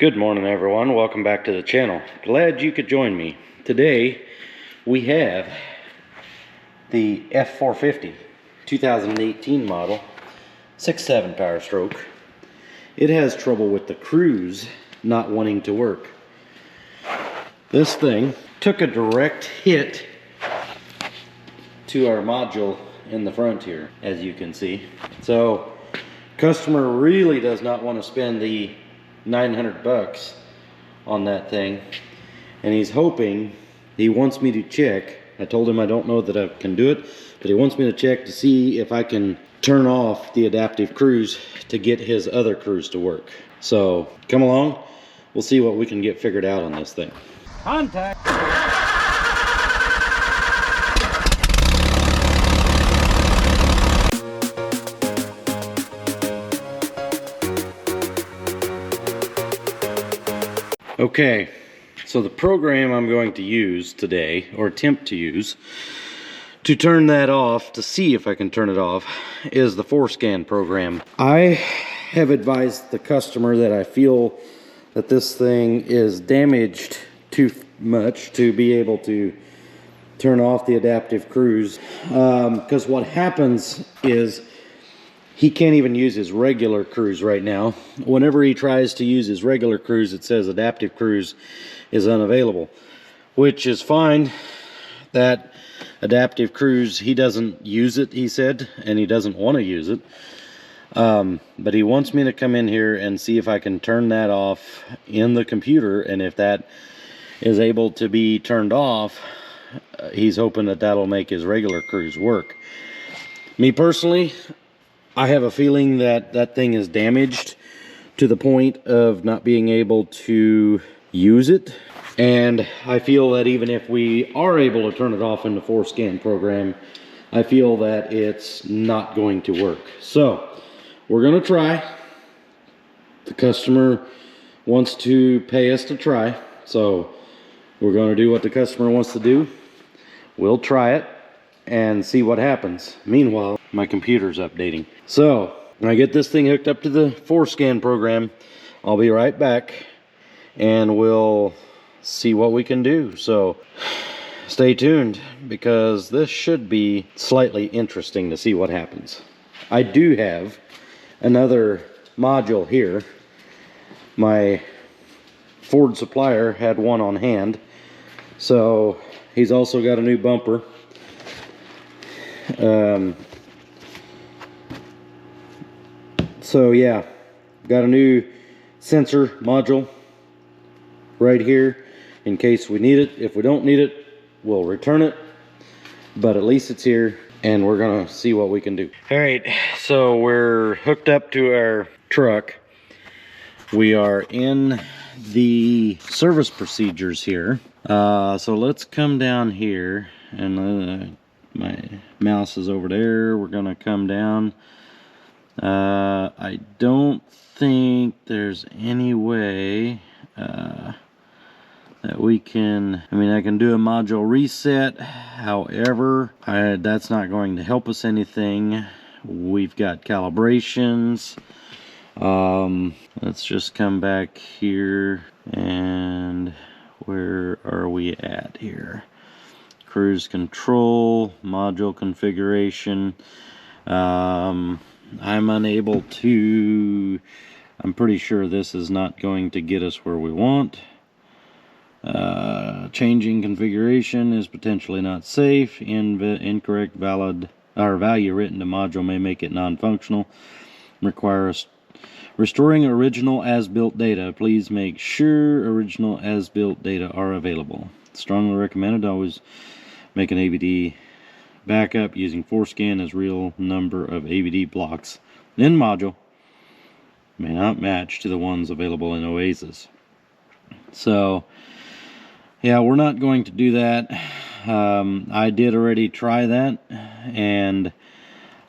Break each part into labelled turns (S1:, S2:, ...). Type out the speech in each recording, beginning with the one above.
S1: Good morning, everyone. Welcome back to the channel. Glad you could join me. Today we have the F450 2018 model 6.7 power stroke. It has trouble with the Cruise not wanting to work. This thing took a direct hit to our module in the front here, as you can see. So customer really does not want to spend the 900 bucks on that thing, and he's hoping, he wants me to check. I told him I don't know that I can do it, but he wants me to check to see if I can turn off the adaptive cruise to get his other cruise to work. So come along, we'll see what we can get figured out on this thing. Contact. Okay, so the program I'm going to use today, or attempt to use, to turn that off, to see if I can turn it off, is the Forscan program. I have advised the customer that I feel that this thing is damaged too much to be able to turn off the adaptive cruise, because what happens is he can't even use his regular cruise right now. Whenever he tries to use his regular cruise, it says adaptive cruise is unavailable, which is fine. That adaptive cruise, he doesn't use it, he said, and he doesn't want to use it. But he wants me to come in here and see if I can turn that off in the computer, and if that is able to be turned off, he's hoping that that'll make his regular cruise work. Me personally, I have a feeling that that thing is damaged to the point of not being able to use it. And I feel that even if we are able to turn it off in the Forscan program, I feel that it's not going to work. So we're going to try. The customer wants to pay us to try. So we're going to do what the customer wants to do. We'll try it and see what happens. Meanwhile, my computer's updating. So when I get this thing hooked up to the Forscan program, I'll be right back and we'll see what we can do. So stay tuned, because this should be slightly interesting to see what happens. I do have another module here. My Ford supplier had one on hand, so he's also got a new bumper. So yeah, got a new sensor module right here in case we need it. If we don't need it, we'll return it, but at least it's here and we're gonna see what we can do. All right, so we're hooked up to our truck. We are in the service procedures here. So let's come down here, and my mouse is over there. We're gonna come down. I don't think there's any way that we can, I mean, I can do a module reset. However, that's not going to help us anything. We've got calibrations. Let's just come back here, and where are we at here? Cruise control, module configuration. I'm unable to, I'm pretty sure this is not going to get us where we want. Changing configuration is potentially not safe. Incorrect value written to module may make it non-functional. Requires restoring original as-built data. Please make sure original as-built data are available. Strongly recommended. Always make an ABD backup using Forscan, as real number of ABD blocks in module may not match to the ones available in Oasis. So yeah, we're not going to do that. I did already try that, and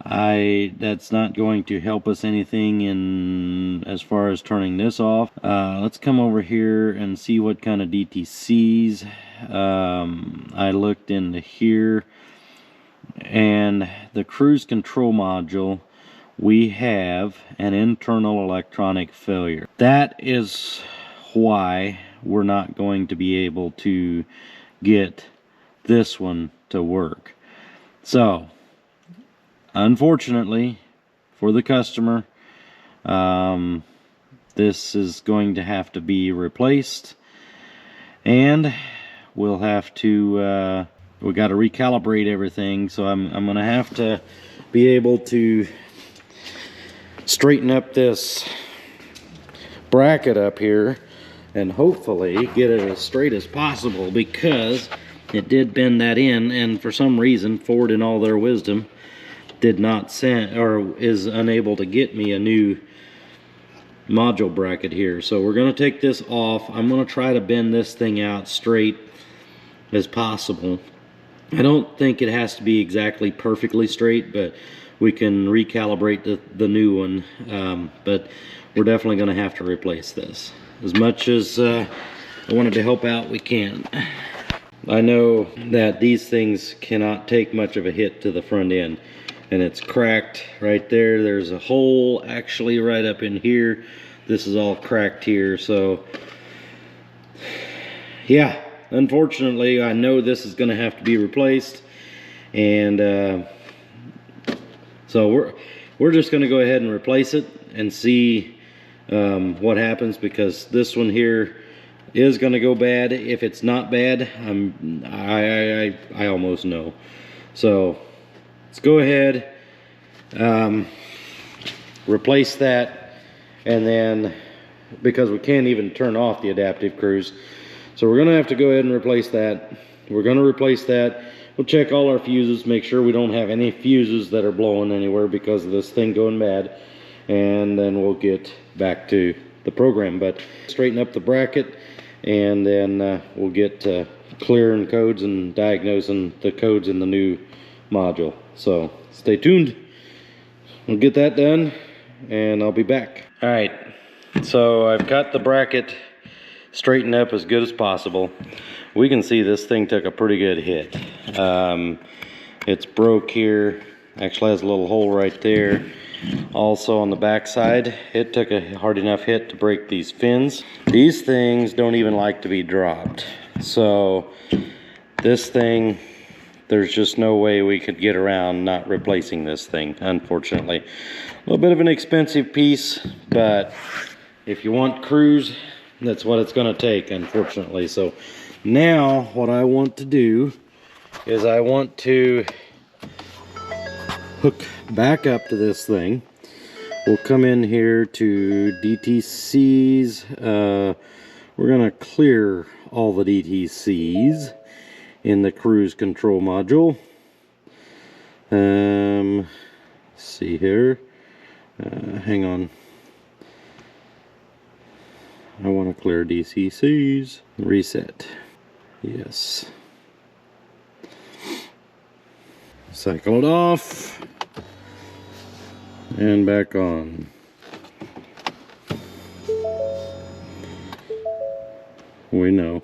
S1: that's not going to help us anything in as far as turning this off. Let's come over here and see what kind of DTCs. I looked into here, and the cruise control module, we have an internal electronic failure. That is why we're not going to be able to get this one to work. So unfortunately for the customer, this is going to have to be replaced, and we'll have to we got to recalibrate everything. So I'm gonna have to be able to straighten up this bracket up here and hopefully get it as straight as possible, because it did bend that in, and for some reason Ford, in all their wisdom, did not send, or is unable to get me a new module bracket here. So we're going to take this off. I'm going to try to bend this thing out straight as possible. I don't think it has to be exactly perfectly straight, but we can recalibrate the new one. But we're definitely going to have to replace this. As much as I wanted to help out, we can. I know that these things cannot take much of a hit to the front end, and it's cracked right there. There's a hole actually right up in here. This is all cracked here. So yeah, unfortunately, I know this is going to have to be replaced, and so we're just going to go ahead and replace it and see what happens, because this one here is going to go bad. If it's not bad, I almost know. So let's go ahead, replace that, and then, because we can't even turn off the adaptive cruise, so we're going to have to go ahead and replace that. We're going to replace that. We'll check all our fuses, make sure we don't have any fuses that are blowing anywhere because of this thing going bad, and then we'll get back to the program. But straighten up the bracket, and then we'll get clearing codes and diagnosing the codes in the new module. So stay tuned. We'll get that done, and I'll be back. All right, so I've got the bracket straightened up as good as possible. We can see this thing took a pretty good hit. It's broke here. Actually has a little hole right there. Also on the back side, it took a hard enough hit to break these fins. These things don't even like to be dropped. So this thing, there's just no way we could get around not replacing this thing, unfortunately. A little bit of an expensive piece, but if you want cruise, that's what it's going to take, unfortunately. So now what I want to do is I want to hook back up to this thing. We'll come in here to DTCs. We're going to clear all the DTCs in the cruise control module. Let's see here. Hang on. I want to clear DTCs. Reset. Yes. Cycle it off. And back on. We know.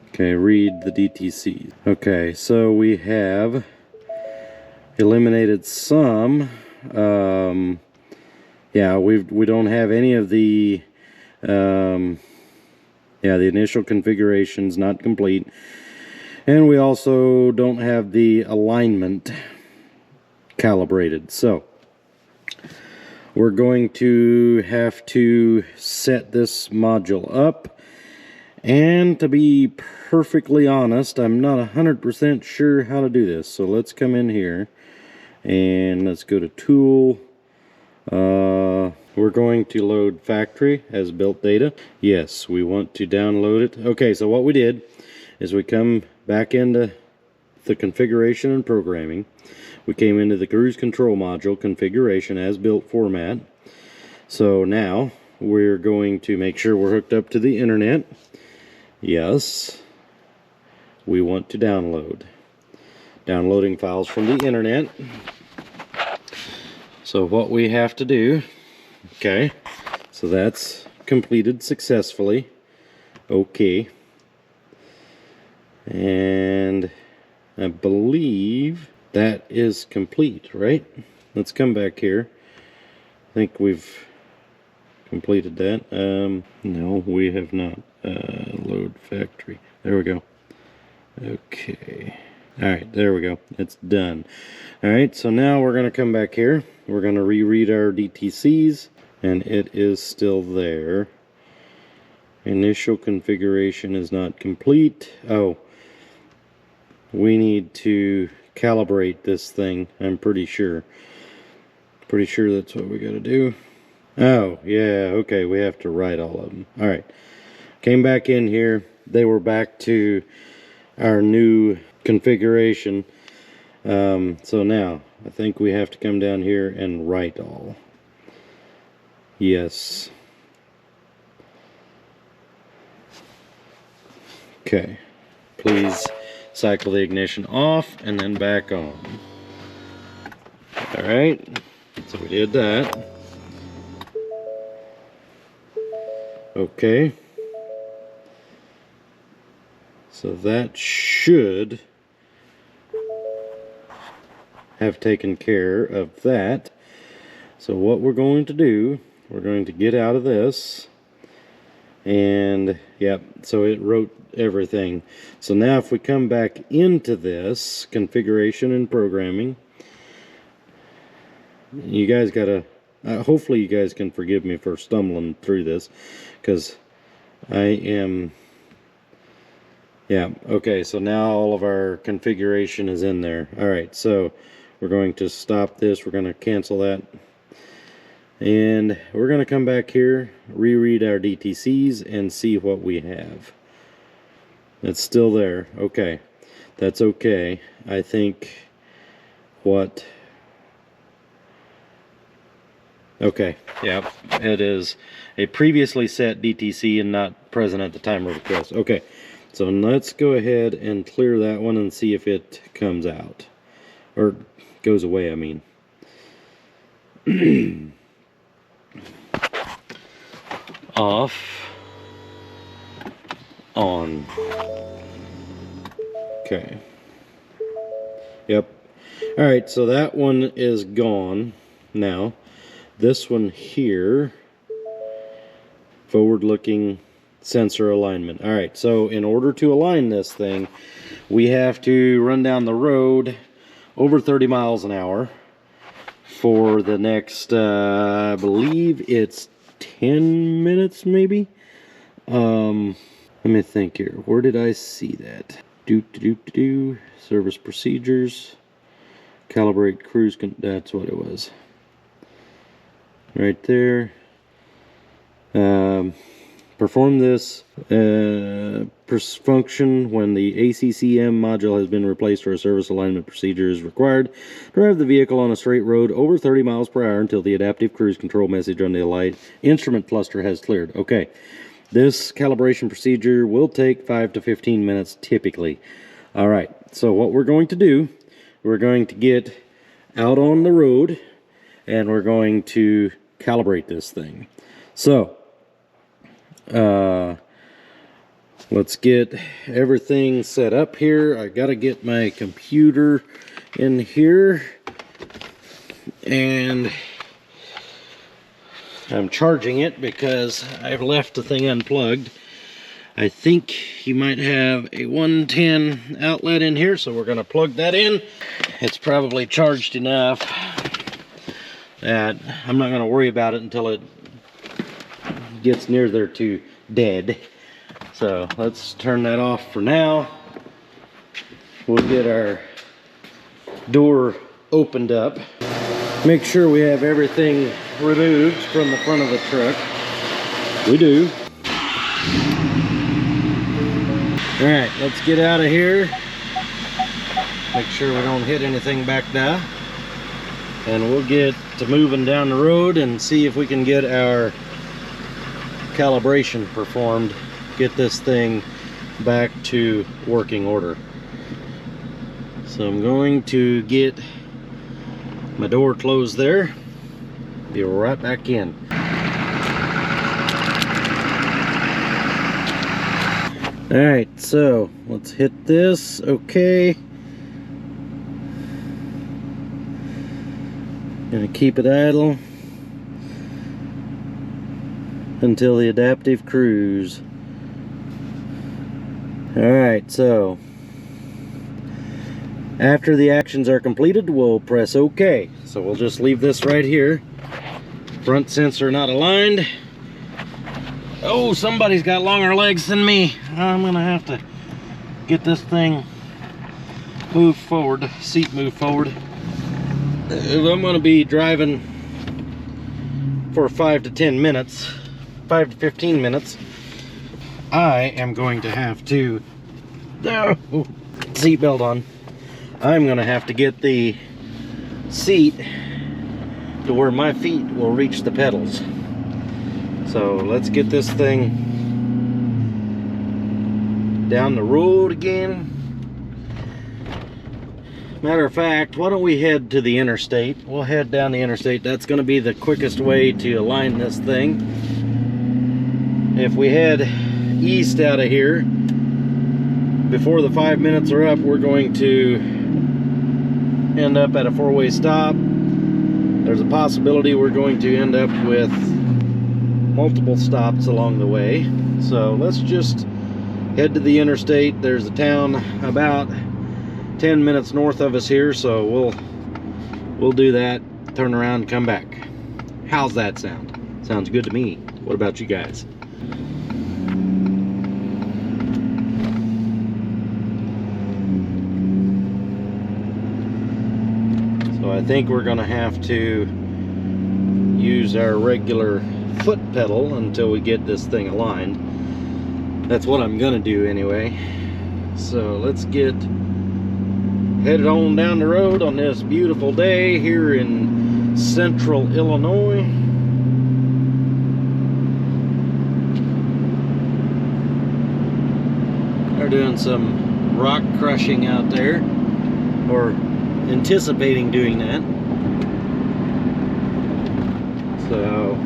S1: Okay, read the DTC. Okay, so we have eliminated some. Yeah, we don't have any of the the initial configuration's not complete, and we also don't have the alignment calibrated. So we're going to have to set this module up, and to be perfectly honest, I'm not 100% sure how to do this. So let's come in here and let's go to Tool. We're going to load factory as built data. Yes, we want to download it. Okay, so what we did is we come back into the configuration and programming. We came into the cruise control module configuration as built format. So now we're going to make sure we're hooked up to the internet. Yes, we want to download. Downloading files from the internet. So what we have to do, okay, so that's completed successfully. Okay. And I believe that is complete, right? Let's come back here. I think we've completed that. No, we have not. Load factory. There we go. Okay. Alright, there we go. It's done. Alright, so now we're going to come back here. We're going to reread our DTCs, and it is still there. Initial configuration is not complete. Oh, we need to calibrate this thing, I'm pretty sure. Pretty sure that's what we got to do. Oh, yeah, okay, we have to write all of them. Alright, came back in here. They were back to our new configuration. So now, I think we have to come down here and write all. Yes. Okay, please cycle the ignition off and then back on. Alright, so we did that. Okay. So that should have taken care of that. So what we're going to do, we're going to get out of this. And yep, so it wrote everything. So now if we come back into this configuration and programming, you guys gotta hopefully you guys can forgive me for stumbling through this, because I am, yeah, okay, so now all of our configuration is in there. Alright, so we're going to stop this, we're going to cancel that, and we're going to come back here, reread our DTCs, and see what we have. It's still there. Okay, that's okay. I think what... Okay, yeah, it is a previously set DTC and not present at the time of request. Okay, so let's go ahead and clear that one and see if it comes out. Or goes away, I mean. Off. On. Okay. Yep. Alright, so that one is gone now. This one here, forward-looking sensor alignment. Alright, so in order to align this thing, we have to run down the road over 30 miles an hour for the next, I believe it's 10 minutes maybe? Let me think here. Where did I see that? Service procedures. Calibrate cruise, that's what it was. Right there. Perform this function when the ACCM module has been replaced or a service alignment procedure is required. Drive the vehicle on a straight road over 30 miles per hour until the adaptive cruise control message on the light instrument cluster has cleared. Okay, this calibration procedure will take 5 to 15 minutes typically. Alright, so what we're going to do, we're going to get out on the road and we're going to calibrate this thing. So let's get everything set up here. I gotta get my computer in here, and I'm charging it because I've left the thing unplugged. I think you might have a 110 outlet in here, so we're gonna plug that in. It's probably charged enough that I'm not gonna worry about it until it gets near there to dead. So let's turn that off for now. We'll get our door opened up. Make sure we have everything removed from the front of the truck. We do. Alright, let's get out of here. Make sure we don't hit anything back there. And we'll get to moving down the road and see if we can get our calibration performed, get this thing back to working order. So I'm going to get my door closed there, be right back in. Alright, so let's hit this. Okay, gonna keep it idle. until the adaptive cruise. Alright, so after the actions are completed, we'll press OK. So we'll just leave this right here. Front sensor not aligned. Oh, somebody's got longer legs than me. I'm gonna have to get this thing moved forward, seat moved forward. If I'm gonna be driving for 5 to 10 minutes, 5 to 15 minutes, I am going to have to, seatbelt on. I'm gonna have to get the seat to where my feet will reach the pedals. So let's get this thing down the road again. Matter of fact, why don't we head to the interstate? We'll head down the interstate. That's going to be the quickest way to align this thing. If we head east out of here, before the 5 minutes are up, we're going to end up at a four-way stop. There's a possibility we're going to end up with multiple stops along the way. So let's just head to the interstate. There's a town about 10 minutes north of us here, so we'll do that, turn around and come back. How's that sound? Sounds good to me. What about you guys? So I think we're gonna have to use our regular foot pedal until we get this thing aligned. That's what I'm gonna do anyway. So let's get headed on down the road on this beautiful day here in central Illinois. They're doing some rock crushing out there, or anticipating doing that. So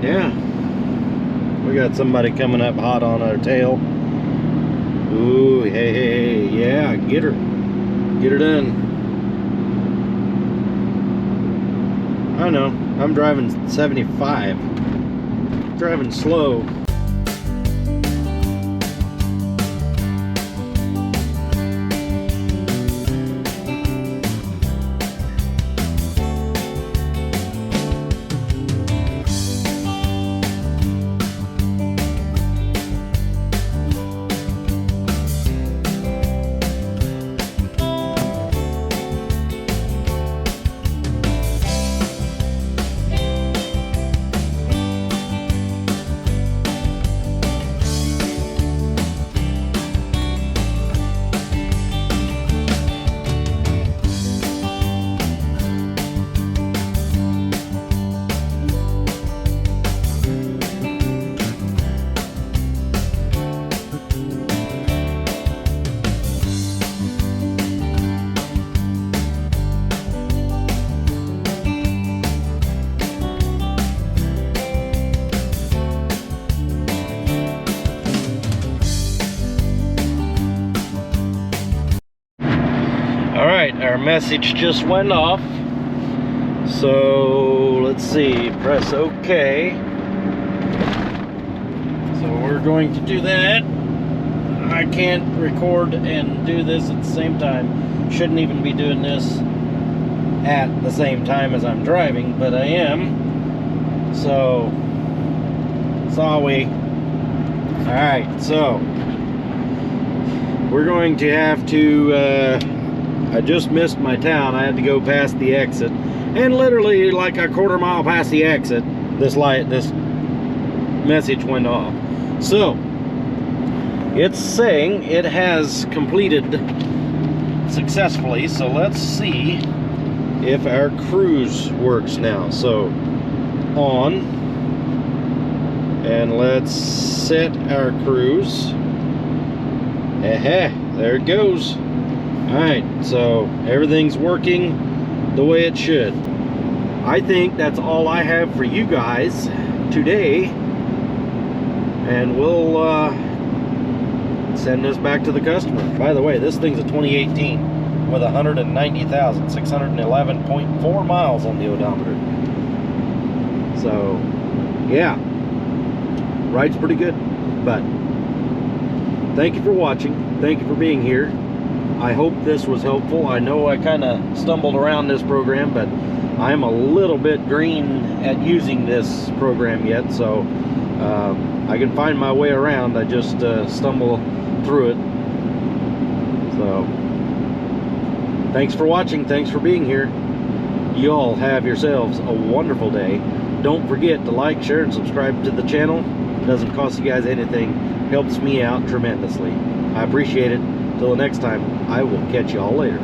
S1: yeah, we got somebody coming up hot on our tail. Ooh, hey, yeah, get her done. I know, I'm driving 75, driving slow. Our message just went off, so let's see, press OK. So we're going to do that. I can't record and do this at the same time. Shouldn't even be doing this at the same time as I'm driving, but I am. So sorry. Alright, so we're going to have to I just missed my town. I had to go past the exit, and literally like a quarter mile past the exit, this message went off. So it's saying it has completed successfully. So let's see if our cruise works now. So on, and let's set our cruise. There it goes. Alright, so everything's working the way it should. I think that's all I have for you guys today, and we'll send this back to the customer. By the way, this thing's a 2018 with 190,611.4 miles on the odometer. So yeah, ride's pretty good. But thank you for watching, thank you for being here. I hope this was helpful. I know I kind of stumbled around this program, but I'm a little bit green at using this program yet, so I can find my way around. I just stumble through it. So thanks for watching, thanks for being here. You all have yourselves a wonderful day. Don't forget to like, share, and subscribe to the channel. It doesn't cost you guys anything, helps me out tremendously. I appreciate it. Till the next time, I will catch you all later.